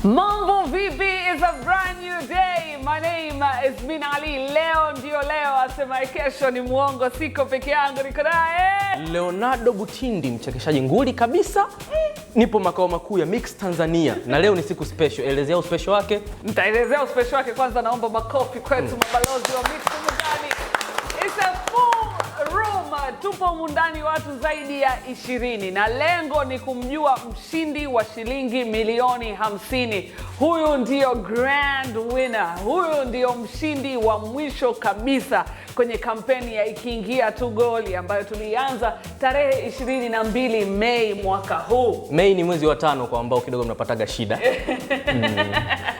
Mambo vipi? It's a brand new day. My name is Min Ali. Leo ndio leo, asema kesho ni muongo, siko peke yangu, niko naye Leonardo Butindi, mchekeshaji nguli kabisa. Nipo makao makuu ya Mix Tanzania na leo ni siku special. Elezea special wake. Nitaelezea special wake, kwanza naomba makofi kwetu mabalozi wa Mix Mundani. It's a full room. Tupo mundani watu zaidi ya 20 na lengo ni kumjua mshindi wa shilingi milioni 50. Huyu ndio grand winner. Huyu ndio mshindi wa mwisho kabisa kwenye kampeni ya Ikiingia Tu Goli ambayo tulianza tarehe 22 Mei mwaka huu. Mei ni mwezi wa 5 kwa ambao kidogo mnapataga shida.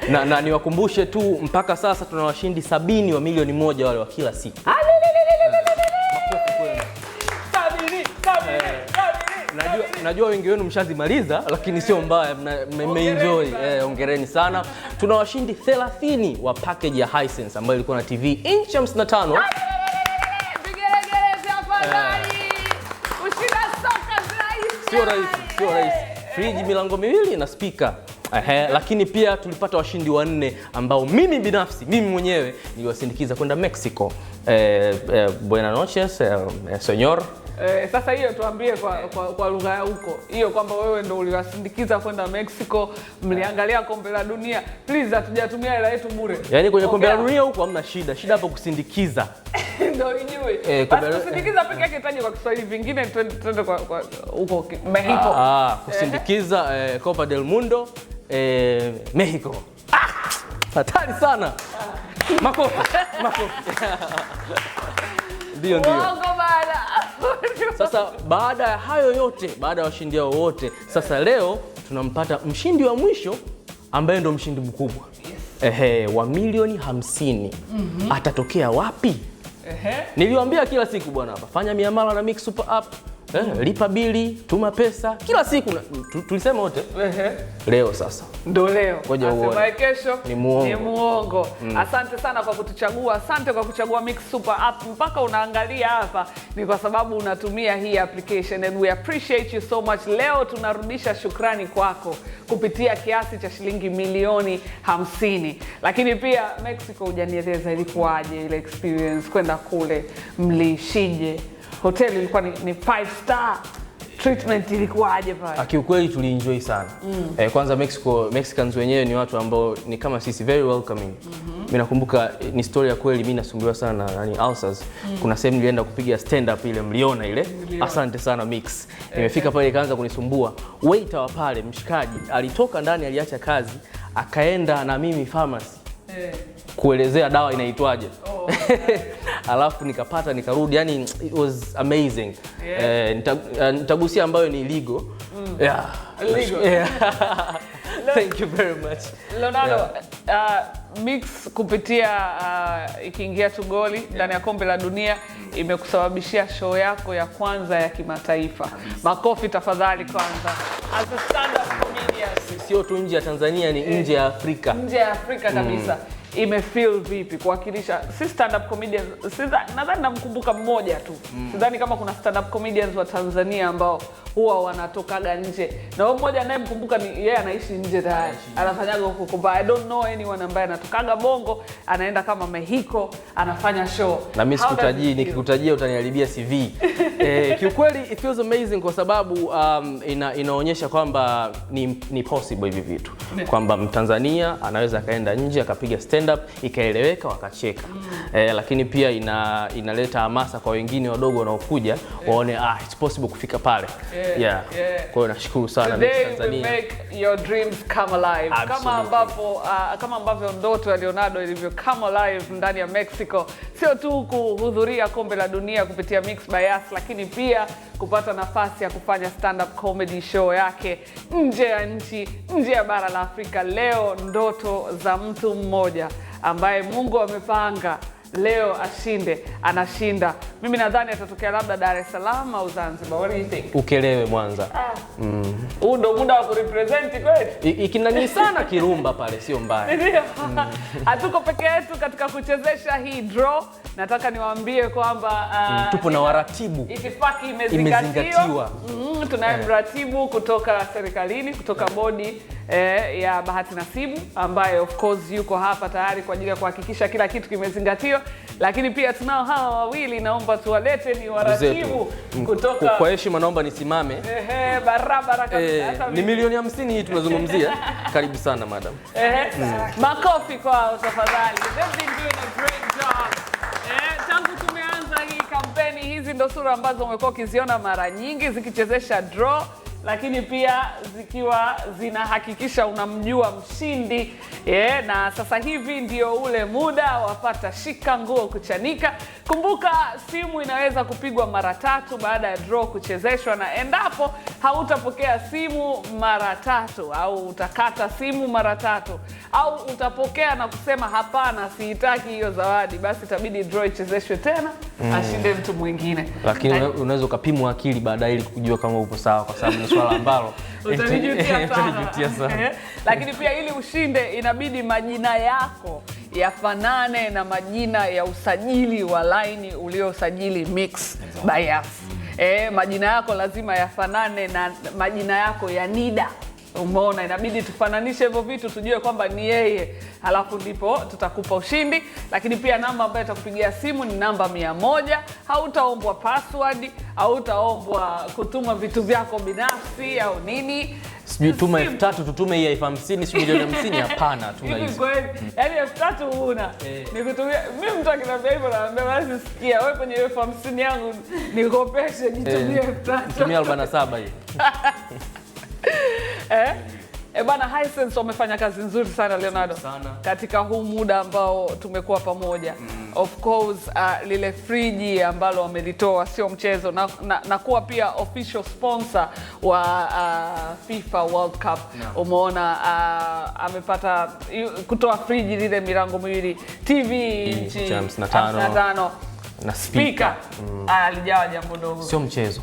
Na niwakumbushe tu mpaka sasa tuna washindi 70 wa milioni 1 wale wa kila siku. Najua wengi wenu mshazimaliza lakini sio mbaya, mmeenjoy. Hongereni sana. Tuna washindi 30 wa package ya Hisense ambayo ilikuwa na TV inchi 55. Sio rahisi. Friji milango miwili na speaker. Lakini pia tulipata washindi 4 ambao mimi mwenyewe niliwasindikiza kwenda Mexico. Buenas noches, señor. Sasa hiyo tuambie kwa lugha ya huko. Hiyo kwamba wewe ndo uliwasindikiza kwenda Mexico, mliangalia kombe la dunia. Please hatujatumia hela yetu bure. Yaani kwenye kombe la dunia huko hamna shida. Shida hapo kusindikiza. Ndio ijue. Basi kusindikiza peke yake taje kwa Kiswahili, vingine twende kwa huko Mexico. Kusindikiza Copa del Mundo Mexico. Hatari sana. Makofi. Ndio. Sasa baada ya hayo yote, baada ya washindi hao wote, sasa leo tunampata mshindi wa mwisho ambaye ndo mshindi mkubwa. Wa milioni 50. Atatokea wapi? Niliwaambia kila siku bwana hapa, fanya miamala na Mix Super App. Lipa bili, tuma pesa kila siku. Tulisema wote. Leo sasa. Ndo leo. Asema kesho ni muongo. Asante sana kwa kutuchagua. Asante kwa kuchagua Mix Super App. Mpaka unaangalia hapa ni kwa sababu unatumia hii application and we appreciate you so much. Leo tunarudisha shukrani kwako kupitia kiasi cha shilingi milioni 50. Lakini pia Mexico hujanieleza ilikuwaje ile experience kwenda kule, mlishije? Hotel ilikuwa ni 5 star. Treatment ilikuwaje pale? Kiukweli tulienjoy sana. Kwanza Mexicans wenyewe ni watu ambao ni kama sisi, very welcoming. Mimi nakumbuka ni story ya kweli, mimi nasumbuliwa sana na ulcers. Kuna sehemu nilienda kupiga stand up ile, mliona ile. Asante sana Mix. Nimefika pale ikaanza kunisumbua. Waiter wa pale mshikaji alitoka ndani, aliacha kazi, akaenda na mimi pharmacy. Kuelezea dawa inaitwaje. Alafu nikapata nikarudi, yani it was amazing. Nitagusia ambayo ni legal. Legal. Thank you very much. Leonardo, Mix kupitia Ikiingia Tu Goli ndani ya kombe la dunia imekusababishia show yako ya kwanza ya kimataifa. Makofi tafadhali kwanza. As a stand-up comedian. Sio tu nje ya Tanzania, ni nje ya Afrika. Nje ya Afrika kabisa. Imefeel vipi kuwakilisha si stand up comedians? Nadhani namkumbuka mmoja tu. Sidhani kama kuna stand up comedians wa Tanzania ambao huwa wanatokaga nje. Na huyo mmoja anayemkumbuka ni yeye anaishi nje tayari. Anafanyaga huko. I don't know anyone ambaye anatokaga Bongo, anaenda kama Mexico, anafanya show. Na mimi sikutajii, nikikutajia utaniharibia CV. Kiukweli it feels amazing kwa sababu inaonyesha kwamba ni possible hivi vitu. Kwamba Mtanzania anaweza kaenda nje akapiga stand up ikaeleweka wakacheka. Lakini pia inaleta hamasa kwa wengine wadogo wanaokuja waone it's possible kufika pale. Kwa hiyo nashukuru sana Mix Tanzania. Make your dreams come alive. Kama ambavyo ndoto ya Leonardo ilivyo come alive ndani ya Mexico. Sio tu kuhudhuria kombe la dunia kupitia Mix by Us, lakini pia kupata nafasi ya kufanya stand-up comedy show yake nje ya nchi, nje ya bara la Afrika. Leo ndoto za mtu mmoja ambaye Mungu amepanga leo ashinde, anashinda Mimi nadhani atatokea labda Dar es Salaam au Zanzibar. What do you think? Ukelewe Mwanza. Huu ndo muda wa kurepresent kweli. Ikinani sana Kirumba pale sio mbaya. Ndio. Hatuko peke yetu katika kuchezesha hii draw. Nataka niwaambie kwamba tupo na waratibu. Itifaki imezingatiwa. Tunaye mratibu kutoka serikalini, kutoka bodi ya bahati nasibu, ambaye of course yuko hapa tayari kwa ajili ya kuhakikisha kila kitu kimezingatiwa. Lakini pia tunao hawa wawili, naomba tuwalete ni waratibu kutoka. Kwa heshima naomba nisimame. Barabara kabisa. Ni milioni 50 hii tunazungumzia. Karibu sana madam. Makofi kwao tafadhali. They've been doing a great job. Tangu tumeanza hii kampeni, hizi ndo sura ambazo umekuwa ukiziona mara nyingi zikichezesha draw, lakini pia zikiwa zinahakikisha unamjua mshindi. Na sasa hivi ndio ule muda wapata shika nguo kuchanika. Kumbuka simu inaweza kupigwa mara 3 baada ya draw kuchezeshwa, na endapo hautapokea simu mara 3 au utakata simu mara 3 au utapokea na kusema hapana sihitaki hiyo zawadi, basi itabidi draw ichezeshwe tena ashinde mtu mwingine. Lakini unaweza ukapimwa akili baadaye ili kujua kama upo sawa, kwa sababu ni swala ambalo utanijutia sana. Lakini pia ili ushinde inabidi majina yako yafanane na majina ya usajili wa line uliosajili Mix by Yas. Majina yako lazima yafanane na majina yako ya NIDA. Umeona, inabidi tufananishe hivyo vitu tujue kwamba ni yeye, halafu ndipo tutakupa ushindi. Lakini pia namba ambayo itakupigia simu ni namba 100. Hautaombwa password, hautaombwa kutuma vitu vyako binafsi au nini. Sijui tuma 3000 tutume hii 50,000 si milioni 50, hapana tuna hizo. Yaani 3000 huna. Nikutumia mimi, mtu akiniambia hivyo naambia basi sikia wewe kwenye 50,000 yangu nikopeshe jitumie 3000. Tumia 47 hii. Bana, Hisense wamefanya kazi nzuri sana Leonardo katika huu muda ambao tumekuwa pamoja. Of course lile friji ambalo wamelitoa sio mchezo, na kuwa pia official sponsor wa FIFA World Cup. Umeona amepata kutoa friji lile milango miwili, TV inchi 55 na speaker. Alijawa jambo dogo. Sio mchezo.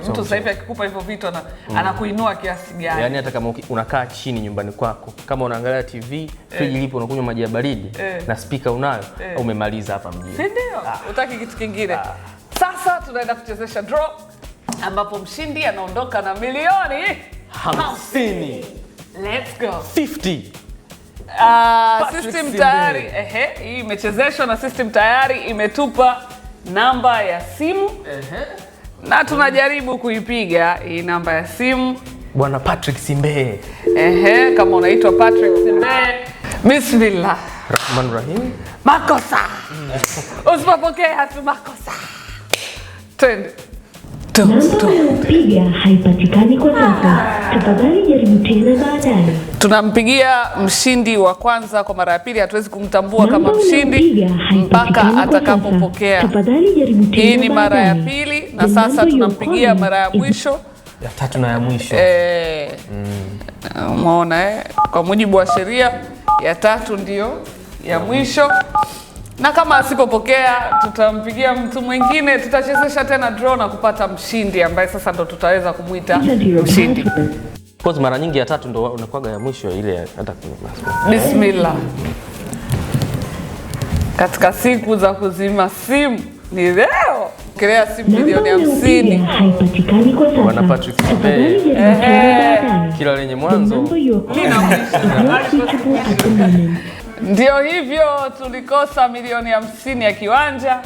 Mtu sasa hivi akikupa hivyo vitu anakuinua kiasi gani. Yaani hata kama unakaa chini nyumbani kwako, kama unaangalia TV, friji lipo, unakunywa maji ya baridi na speaker unayo, umemaliza hapa mjini. Si ndio? Utaki kitu kingine. Sasa tunaenda kuchezesha draw ambapo mshindi anaondoka na milioni 50. Let's go. 50. System tayari hii imechezeshwa na system tayari imetupa namba ya simu. Na tunajaribu kuipiga hii namba ya simu. Bwana Patrick Simbe. Kama unaitwa Patrick Simbe, bismillah Rahman Rahim. Makosa. Usipopokea hatu makosa. Twende. Piga haipatikani kwa sasa. Tafadhali jaribu tena baadaye. Tunampigia mshindi wa kwanza kwa mara ya pili, hatuwezi kumtambua kama mshindi mpaka atakapopokea. Tafadhali jaribu tena. Hii ni mara ya pili na sasa tunampigia mara ya mwisho. Ya 3 na ya mwisho. Umeona kwa mujibu wa sheria ya 3 ndio ya mwisho. Na kama asipopokea tutampigia mtu mwingine, tutachezesha tena draw na kupata mshindi ambaye sasa ndo tutaweza kumuita mshindi. Kwa mara nyingi ya 3 ndo unakuaga ya mwisho ile hata bismillah. Katika siku za kuzima simu ni leo. Kelea simu milioni 50. Haipatikani kwa sasa. Bwana Patrick Simbe. Kila lenye mwanzo lina mwisho. Ndio hivyo, tulikosa milioni 50 ya kiwanja.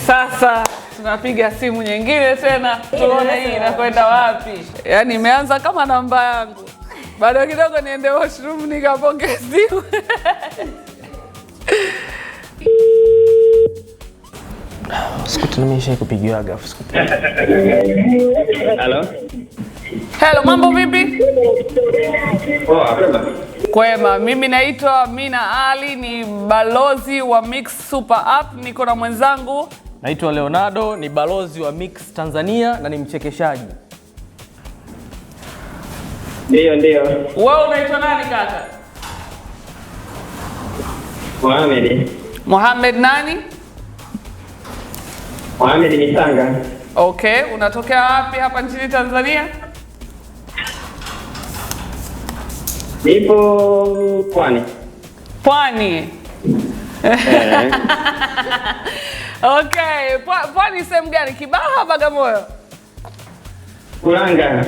Sasa tunapiga simu nyingine tena tuone hii inakwenda wapi. Yaani imeanza kama namba yangu. Bado kidogo niende washroom nikapokea simu. Sikutumisha kupigiwa gafu. Hello, mambo vipi? Kwema, mimi naitwa Mina Ali, ni balozi wa Mix Super App. Niko na mwenzangu naitwa Leonardo, ni balozi wa Mix Tanzania na ni mchekeshaji. Ndio. Wewe unaitwa nani kaka? Mohamed. Mohamed nani? Mohamed Misanga. Okay, unatokea wapi hapa nchini Tanzania? Nipo Pwani. Pwani. Okay, Pwani sehemu gani? Kibaha, Bagamoyo? Kuranga.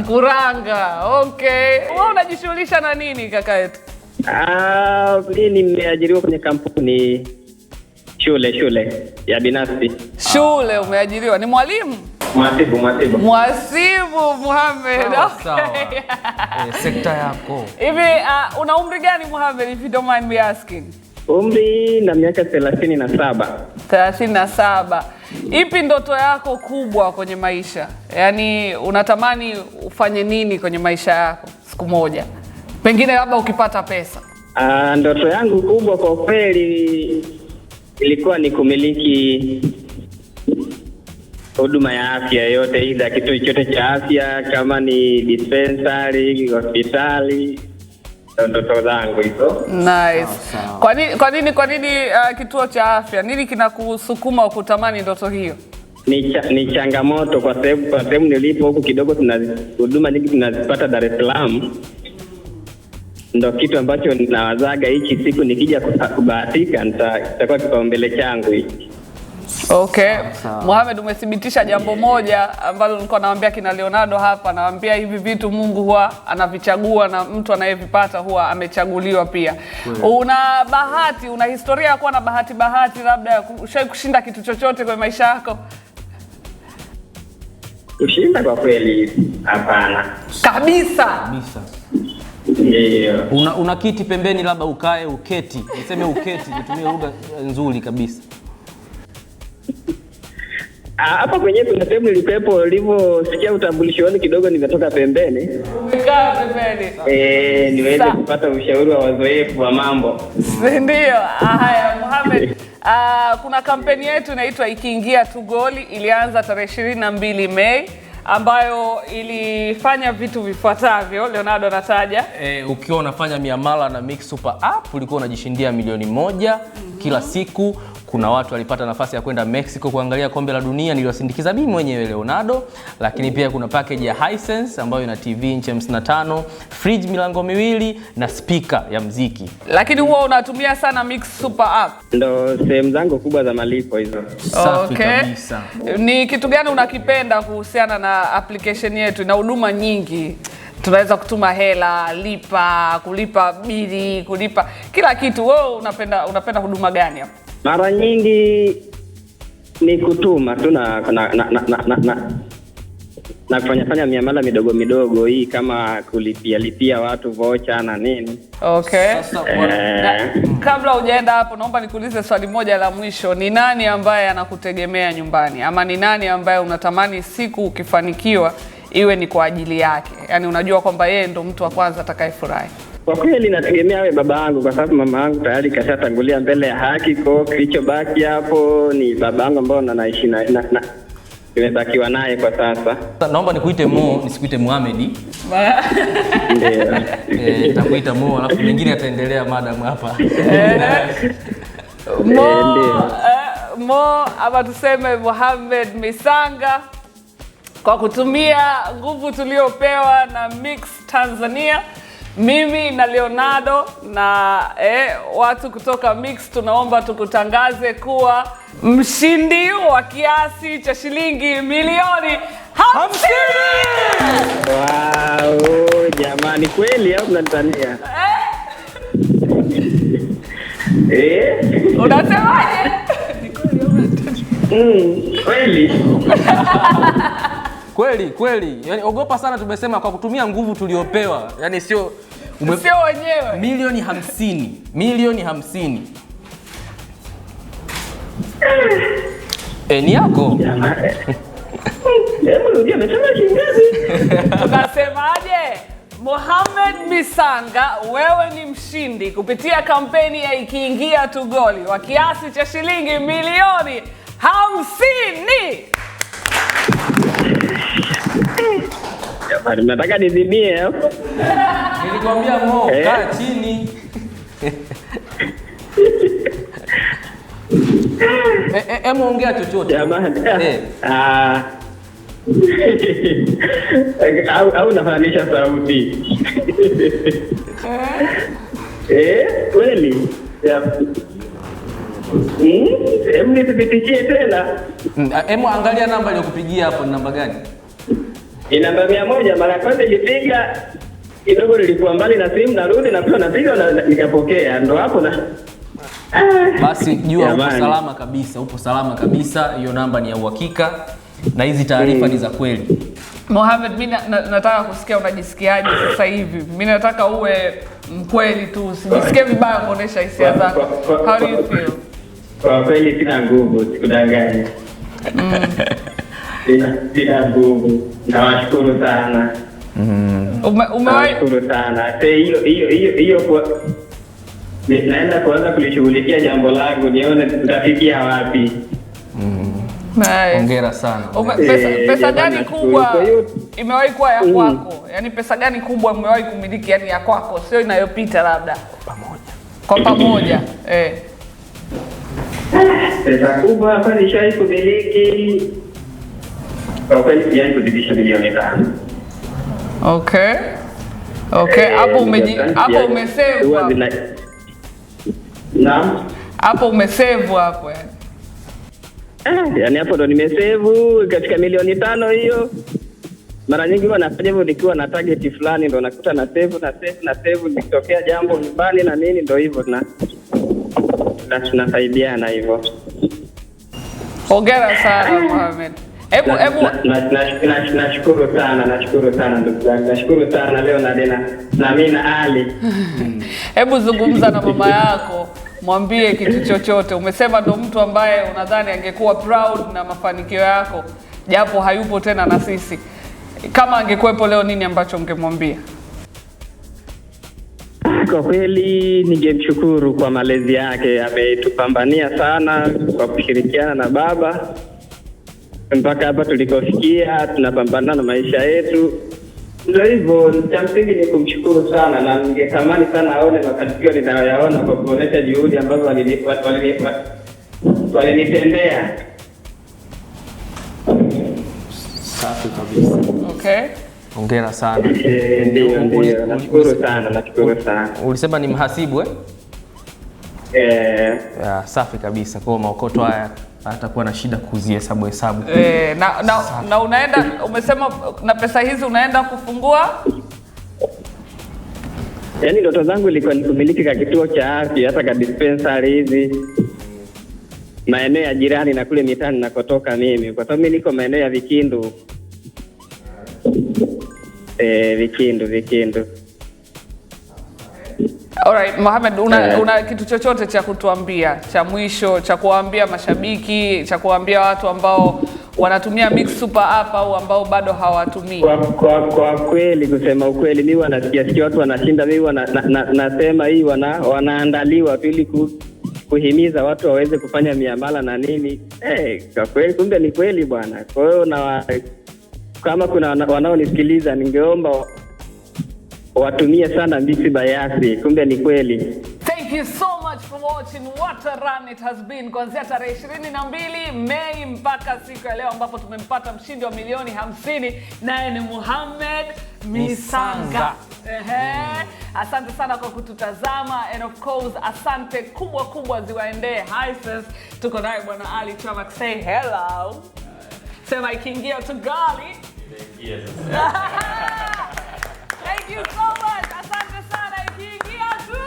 Kuranga. Okay. Wewe unajishughulisha na nini kaka yetu? Mimi nimeajiriwa kwenye kampuni shule ya binafsi. Shule umeajiriwa? Ni mwalimu? Mwasibu. Mwasibu Mohamed. Sawa. Sekta yako. Hivi una umri gani Mohamed, if you don't mind me asking? Umri na miaka 37. 37. Ipi ndoto yako kubwa kwenye maisha? Yaani unatamani ufanye nini kwenye maisha yako siku moja? Pengine labda ukipata pesa. Ndoto yangu kubwa kwa kweli ilikuwa ni kumiliki huduma ya afya yote, aidha kitu chochote cha afya, kama ni dispensary, hospitali. Ndoto zangu hizo. Nice. Kwa nini kituo cha afya? Nini kinakusukuma kutamani ndoto hiyo? Ni changamoto kwa sababu nilipo huku kidogo huduma nyingi tunazipata Dar es Salaam. Ndio kitu ambacho ninawazaga hiki siku nikija kubahatika nitakuwa kipaumbele changu hiki. Okay. Mohamed, umethibitisha jambo moja ambalo nilikuwa naambia kina Leonardo hapa, naambia hivi vitu Mungu huwa anavichagua na mtu anayevipata huwa amechaguliwa pia. Una bahati, una historia ya kuwa na bahati labda ushawahi kushinda kitu chochote kwa maisha yako? Kushinda kwa kweli hapana. Kabisa. Yeah. Una kiti pembeni labda ukae uketi. Niseme uketi, nitumie lugha nzuri kabisa. Hapa kwenye kuna sehemu nilipepo nilivyosikia utambulishoni kidogo nimetoka pembeni. Umekaa pembeni. Niweze kupata ushauri wa wazoefu wa mambo. Ndio. Haya Mohamed, kuna kampeni yetu inaitwa Ikiingia tu Goli, ilianza tarehe 22 Mei ambayo ilifanya vitu vifuatavyo. Leonardo anataja. Ukiwa unafanya miamala na Mix Super App ulikuwa unajishindia milioni 1 kila siku. Kuna watu walipata nafasi ya kwenda Mexico kuangalia kombe la dunia, niliwasindikiza mimi mwenyewe Leonardo. Lakini pia kuna package ya Hisense ambayo ina TV inchi 55, fridge milango miwili na speaker ya muziki. Lakini huwa unatumia sana Mix Super App? Ndo sehemu zangu kubwa za malipo hizo. Safi kabisa. Ni kitu gani unakipenda kuhusiana na application yetu? Ina huduma nyingi. Tunaweza kutuma hela, kulipa bili, kulipa kila kitu. Wewe unapenda huduma gani hapo? Mara nyingi ni kutuma tu na kufanya miamala midogo hii kama kulipia watu voucher na nini. Okay. Kabla hujaenda hapo, naomba nikuulize swali moja la mwisho. Ni nani ambaye anakutegemea nyumbani? Ama ni nani ambaye unatamani siku ukifanikiwa iwe ni kwa ajili yake? Yaani unajua kwamba yeye ndo mtu wa kwanza atakayefurahi. Kwa kweli nategemea awe baba yangu, kwa sababu mama yangu tayari kashatangulia mbele ya haki. Kwa kilichobaki hapo ni baba yangu ambao naishi na nimebakiwa naye kwa sasa. Naomba nikuite Mo, nisikuite Mohamed. Ndio. Nitakuita Mo, alafu mwingine ataendelea madam hapa. Mo ama tuseme Mohamed Misanga, kwa kutumia nguvu tuliopewa na Mix Tanzania, mimi na Leonardo na watu kutoka Mix tunaomba tukutangaze kuwa mshindi wa kiasi cha shilingi milioni 50. Wow, jamani kweli au mnatania? Unasemaje? Kweli. Yaani ogopa sana, tumesema kwa kutumia nguvu tuliopewa. Yaani sio wenyewe. Milioni 50. Milioni 50. Ni yako. Tunasemaje? Mohamed Misanga, wewe ni mshindi kupitia kampeni ya Ikiingia tu Goli wa kiasi cha shilingi milioni 50. Jamani, nataka nizimie hapo. Nilikwambia Mo, kaa chini. Emu ongea chochote. Jamani. Au nafananisha sauti. Kweli. Hebu nithibitishe tena. Emu angalia namba niliyokupigia hapo, ni namba gani? Ni namba 100. Mara kwanza nilipiga kidogo nilikuwa mbali na simu, narudi na pia napiga na nikapokea. Ndo hapo na basi jua upo salama kabisa, upo salama kabisa. Hiyo namba ni ya uhakika na hizi taarifa ni za kweli. Mohamed, mimi nataka kusikia unajisikiaje sasa hivi. Mimi nataka uwe mkweli tu, usijisikie vibaya kuonesha hisia zako. How do you feel? Kwa kweli sina nguvu, sikudanganya. Sina nguvu. Nawashukuru sana. Nawashukuru sana. Hiyo kwa naenda kuanza kulishughulikia jambo langu, nione tutafikia wapi. Hongera sana. Pesa gani kubwa imewahi kuwa ya kwako? Yaani pesa gani kubwa umewahi kumiliki, yani ya kwako, sio inayopita labda? Kwa pamoja. Pesa kubwa hapa nishawahi kumiliki. Kwa kweli sijawahi kuzidisha milioni 5. Okay, hapo umesave hapo. Naam. Hapo umesave hapo yani. Yaani hapo ndo nimesave katika milioni 5 hiyo. Mara nyingi huwa nafanya hivyo nikiwa na target fulani, ndo nakuta na save nikitokea jambo nyumbani na nini, ndo hivyo tunasaidiana hivyo. Hongera sana Mohamed. Nashukuru sana ndugu zangu. Nashukuru sana leo na mimi na Ali. Hebu zungumza na mama yako, mwambie kitu chochote. Umesema ndo mtu ambaye unadhani angekuwa proud na mafanikio yako, japo hayupo tena na sisi. Kama angekuwepo leo, nini ambacho ungemwambia? Kwa kweli ningemshukuru kwa malezi yake. Ametupambania sana kwa kushirikiana na baba mpaka hapa tulikofikia, tunapambana na maisha yetu. Ndio hivyo, cha msingi ni kumshukuru sana, na ningetamani sana aone mafanikio ninayoyaona kwa kuonesha juhudi ambazo walinitendea. Safi kabisa. Okay. Hongera sana. Ndio. Nashukuru sana. Ulisema ni mhasibu safi kabisa. Kwa maokoto haya hatakuwa na shida kuzihesabu. Na unaenda, umesema na pesa hizi unaenda kufungua? Yaani ndoto zangu ilikuwa ni kumiliki ka kituo cha afya, hata ka dispensary hizi maeneo ya jirani na kule mitaani nakotoka mimi, kwa sababu mimi niko maeneo ya Vikindu. Vikindu. Alright, Mohamed, una kitu chochote cha kutuambia, cha mwisho, cha kuwaambia mashabiki, cha kuwaambia watu ambao wanatumia Mix Super App au ambao bado hawatumii? Kwa kweli, kusema ukweli, mimi wanasikia watu wanashinda, mimi nasema hii wanaandaliwa tu ili kuhimiza watu waweze kufanya miamala na nini. Kwa kweli kumbe ni kweli bwana. Kwa hiyo kama kuna wanaonisikiliza, ningeomba watumie sana Mix Bayasi, kumbe ni kweli. Thank you so much for watching. What a run it has been. Kuanzia tarehe 22 Mei mpaka siku ya leo ambapo tumempata mshindi wa milioni 50, naye ni Mohamed Misanga. Asante sana kwa kututazama, and of course asante kubwa ziwaendee Hisense. Tuko naye bwana Ali Chamak. Say hello. Sema ikiingia tu gali. Thank you so much. Asante sana, ikiingia tu.